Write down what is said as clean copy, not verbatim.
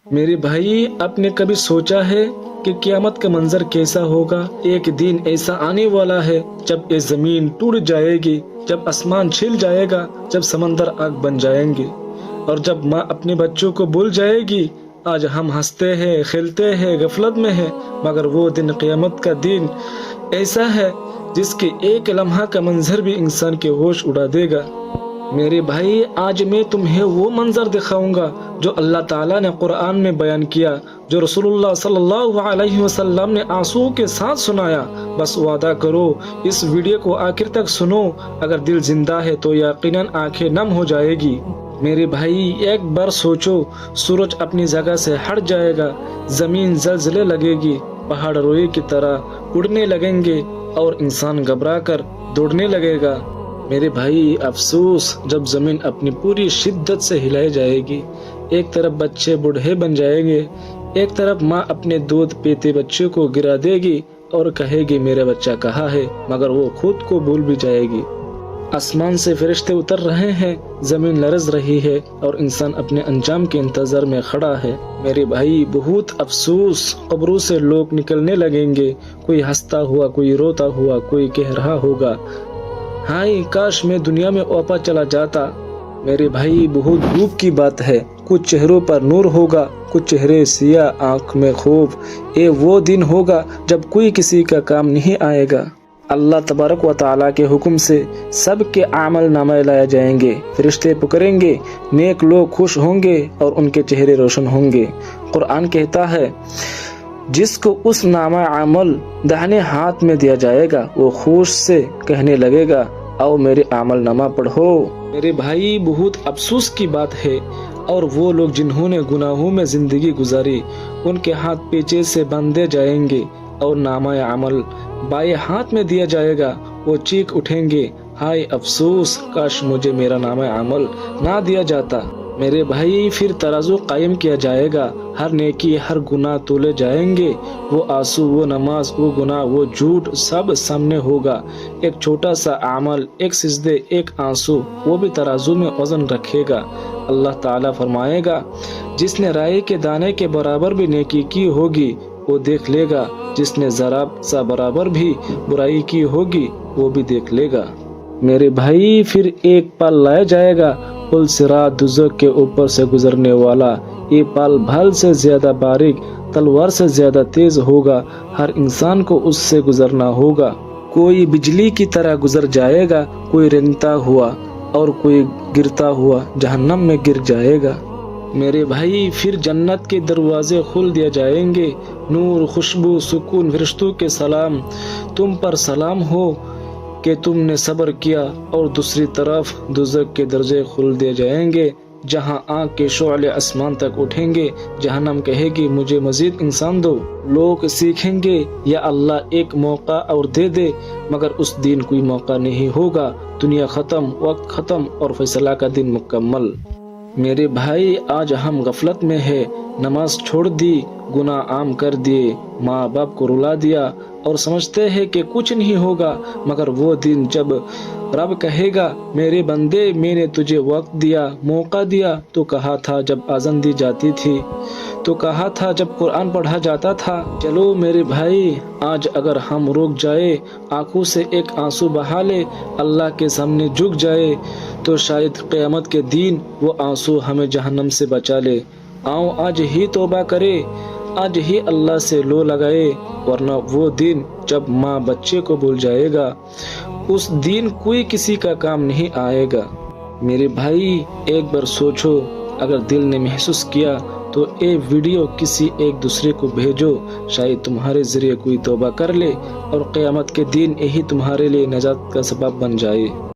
میرے بھائی، آپ نے کبھی سوچا ہے کہ قیامت کا منظر کیسا ہوگا؟ ایک دن ایسا آنے والا ہے جب یہ زمین ٹوٹ جائے گی، جب آسمان چھل جائے گا، جب سمندر آگ بن جائیں گے، اور جب ماں اپنے بچوں کو بھول جائے گی۔ آج ہم ہنستے ہیں، کھیلتے ہیں، غفلت میں ہیں، مگر وہ دن، قیامت کا دن ایسا ہے جس کے ایک لمحہ کا منظر بھی انسان کے ہوش اڑا دے گا۔ میرے بھائی، آج میں تمہیں وہ منظر دکھاؤں گا جو اللہ تعالیٰ نے قرآن میں بیان کیا، جو رسول اللہ صلی اللہ علیہ وسلم نے آنسو کے ساتھ سنایا۔ بس وعدہ کرو، اس ویڈیو کو آخر تک سنو، اگر دل زندہ ہے تو یقیناً آنکھیں نم ہو جائے گی۔ میرے بھائی، ایک بار سوچو، سورج اپنی جگہ سے ہٹ جائے گا، زمین زلزلے لگے گی، پہاڑ روئی کی طرح اڑنے لگیں گے، اور انسان گھبرا کر دوڑنے لگے گا۔ میرے بھائی، افسوس جب زمین اپنی پوری شدت سے ہلائی جائے گی۔ ایک طرف بچے بوڑھے بن جائیں گے، ایک طرف ماں اپنے دودھ پیتے بچے کو گرا دے گی اور کہے گی میرا بچہ کہاں ہے، مگر وہ خود کو بھول بھی جائے گی۔ آسمان سے فرشتے اتر رہے ہیں، زمین لرز رہی ہے، اور انسان اپنے انجام کے انتظار میں کھڑا ہے۔ میرے بھائی، بہت افسوس، قبروں سے لوگ نکلنے لگیں گے، کوئی ہنستا ہوا، کوئی روتا ہوا، کوئی کہہ رہا ہوگا ہائے کاش میں دنیا میں واپس چلا جاتا۔ میرے بھائی، بہت دکھ کی بات ہے، کچھ چہروں پر نور ہوگا، کچھ چہرے سیاہ، آنکھ میں خوف۔ یہ وہ دن ہوگا جب کوئی کسی کا کام نہیں آئے گا۔ اللہ تبارک و تعالیٰ کے حکم سے سب کے اعمال نامے لائے جائیں گے، فرشتے پکاریں گے، نیک لوگ خوش ہوں گے اور ان کے چہرے روشن ہوں گے۔ قرآن کہتا ہے، جس کو اس نامہ عمل داہنے ہاتھ میں دیا جائے گا، وہ خوش سے کہنے لگے گا آؤ میرے عمل نامہ پڑھو۔ میرے بھائی، بہت افسوس کی بات ہے، اور وہ لوگ جنہوں نے گناہوں میں زندگی گزاری، ان کے ہاتھ پیچھے سے باندھے جائیں گے اور نامہ عمل بائیں ہاتھ میں دیا جائے گا۔ وہ چیخ اٹھیں گے ہائے افسوس، کاش مجھے میرا نامہ عمل نہ دیا جاتا۔ میرے بھائی، پھر ترازو قائم کیا جائے گا، ہر نیکی، ہر گناہ تولے جائیں گے۔ وہ آنسو، وہ نماز، وہ گناہ، وہ جھوٹ، سب سامنے ہوگا۔ ایک چھوٹا سا عمل، ایک سجدے، ایک آنسو، وہ بھی ترازو میں وزن رکھے گا۔ اللہ تعالیٰ فرمائے گا، جس نے رائی کے دانے کے برابر بھی نیکی کی ہوگی وہ دیکھ لے گا، جس نے ذرا سا برابر بھی برائی کی ہوگی وہ بھی دیکھ لے گا۔ میرے بھائی، پھر ایک پل لایا جائے گا، پل صراط دوزخ کے اوپر سے گزرنے والا۔ یہ پل بھال سے زیادہ باریک، تلوار سے زیادہ تیز ہوگا، ہر انسان کو اس سے گزرنا ہوگا۔ کوئی بجلی کی طرح گزر جائے گا، کوئی رنگتا ہوا اور کوئی گرتا ہوا جہنم میں گر جائے گا۔ میرے بھائی، پھر جنت کے دروازے کھول دیے جائیں گے، نور، خوشبو، سکون، فرشتوں کے سلام، تم پر سلام ہو کہ تم نے صبر کیا، اور دوسری طرف دوزخ کے درجے کھول دیے جائیں گے، جہاں آگ کے شعلے آسمان تک اٹھیں گے۔ جہنم کہے گی مجھے مزید انسان دو۔ لوگ سیکھیں گے یا اللہ ایک موقع اور دے دے، مگر اس دن کوئی موقع نہیں ہوگا۔ دنیا ختم، وقت ختم، اور فیصلہ کا دن مکمل۔ میرے بھائی، آج ہم غفلت میں ہیں، نماز چھوڑ دی، گناہ عام کر دیے، ماں باپ کو رلا دیا، اور سمجھتے ہیں کہ کچھ نہیں ہوگا، مگر وہ دن جب رب کہے گا میرے بندے میں نے تجھے وقت دیا، موقع دیا، تو کہا تھا جب اذان دی جاتی تھی، تو کہا تھا جب قرآن پڑھا جاتا تھا۔ چلو میرے بھائی، آج اگر ہم رک جائے، آنکھوں سے ایک آنسو بہا لے، اللہ کے سامنے جھک جائے، تو شاید قیامت کے دن وہ آنسو ہمیں جہنم سے بچا لے۔ آؤ آج ہی توبہ کرے، آج ہی اللہ سے لو لگائے، ورنہ وہ دن جب ماں بچے کو بھول جائے گا، اس دن کوئی کسی کا کام نہیں آئے گا۔ میرے بھائی، ایک بار سوچو، اگر دل نے محسوس کیا تو یہ ویڈیو کسی ایک دوسرے کو بھیجو، شاید تمہارے ذریعے کوئی توبہ کر لے، اور قیامت کے دن یہی تمہارے لیے نجات کا سبب بن جائے۔